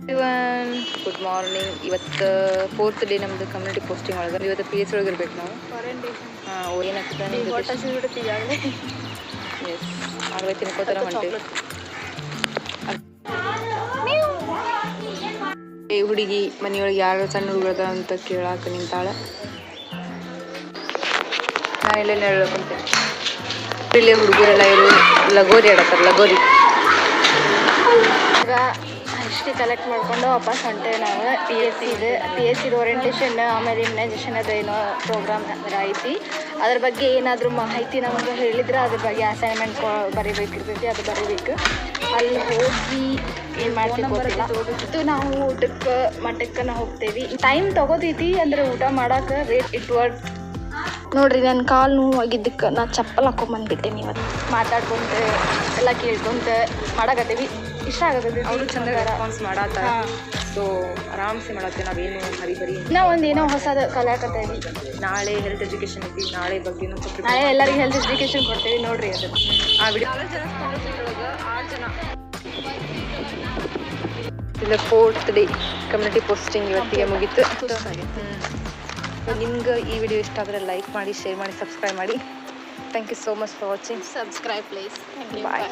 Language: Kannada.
Good morning. ಇವತ್ತು 4th ಡೇ ನಮ್ದು ಕಮ್ಯುನಿಟಿ ಪೋಸ್ಟಿಂಗ್ ಒಳಗೆ. ಇವತ್ತು ಪಿ ಎಚ್ ಒಳಗೆ ಇರ್ಬೇಕು ನಾವು. ಏನಾಗ್ತದೆ ಎಸ್ ಆಗ ತಿನ್ಕೋತಾರ ಹೊಂಟೇವಿ. ಈ ಹುಡುಗಿ ಮನೆಯೊಳಗೆ ಯಾರು ಸಣ್ಣ ಹುಡುಗದ ಅಂತ ಕೇಳಾಕ ನಿಂತಾಳ. ನಾನು ಇಲ್ಲೇ ಹೇಳ್ಕೊಂತೆ ಇಲ್ಲೇ ಹುಡುಗರೆಲ್ಲ ಇರು ಲಗೋರಿ ಆಡತ್ತಾರ. ಲಗೋರಿ ಈಗ ಹಿಸ್ಟ್ರಿ ಕಲೆಕ್ಟ್ ಮಾಡ್ಕೊಂಡು ವಾಪಸ್ ಹೊಂಟೇವೆ ನಾವು. ಪಿ ಎಸ್ ಸಿದು ಓರಿಯೆಂಟೇಷನ್ ಆಮೇಲೆ ಇಮ್ಯುನೈಸೇಷನ್ ಅದೇನೋ ಪ್ರೋಗ್ರಾಮ್ ಐತಿ. ಅದ್ರ ಬಗ್ಗೆ ಏನಾದರೂ ಮಾಹಿತಿ ನಮಗೆ ಹೇಳಿದ್ರೆ ಅದ್ರ ಬಗ್ಗೆ ಅಸೈನ್ಮೆಂಟ್ ಬರೀಬೇಕಿರ್ತೈತಿ, ಅದು ಬರೀಬೇಕು. ಅಲ್ಲಿ ಹೋಗಿ ಏನು ಮಾಡ್ತೀವಿ ಗೊತ್ತಿಲ್ಲ. ನಾವು ಮಠಕ್ಕೆ ನಾವು ಹೋಗ್ತೇವೆ. ಟೈಮ್ ತೊಗೋತೈತಿ ಅಂದ್ರೆ ಊಟ ಮಾಡೋಕೆ ವೇಟ್ ಇಟ್ವರ್ಡ್. ನೋಡ್ರಿ ನನ್ನ ಕಾಲು ನೋವು ಆಗಿದ್ದಕ್ಕೆ ನಾ ಚಪ್ಪಲ್ ಹಾಕೊಂಬಂದ್ಬಿಟ್ಟೇನಿ. ಇವತ್ತು ಮಾತಾಡ್ಕೊಂತ ಎಲ್ಲ ಕೇಳ್ಕೊಂತ ಮಾಡಕತ್ತೀವಿ. ಇಷ್ಟ ಆಗತ್ತೆ. ಅವರು ಚಂದ ರೆಸ್ಪಾನ್ಸ್ ಮಾಡತ್ತಾರ. ಸೊ ಆರಾಮ್ಸೆ ಮಾಡತ್ತೆ. ನಾವೇನು ಹರಿಬರಿ ನಾವು ಒಂದೇನೋ ಹೊಸದು ಕಲಿಯಾಕತ್ತೇವಿ. ನಾಳೆ ಹೆಲ್ತ್ ಎಜುಕೇಷನ್ ಐತಿ. ನಾಳೆ ಬಗ್ಗೆ ನಾಳೆ ಎಲ್ಲರಿಗೂ ಹೆಲ್ತ್ ಎಜುಕೇಷನ್ ಕೊಡ್ತೇವೆ. ನೋಡ್ರಿ ಅದು ಆ ವಿಡಿಯೋ. 6 ಜನ ಇಲ್ಲ 4th ಡೇ ಕಮ್ಯುನಿಟಿ ಪೋಸ್ಟಿಂಗ್ ಇವತ್ತಿಗೆ ಮುಗೀತು. ನಿಮ್ಗೆ ಈ ವಿಡಿಯೋ ಇಷ್ಟ ಆದರೆ ಲೈಕ್ ಮಾಡಿ, ಶೇರ್ ಮಾಡಿ, ಸಬ್ಸ್ಕ್ರೈಬ್ ಮಾಡಿ. Thank you so much for watching. Subscribe please. Bye.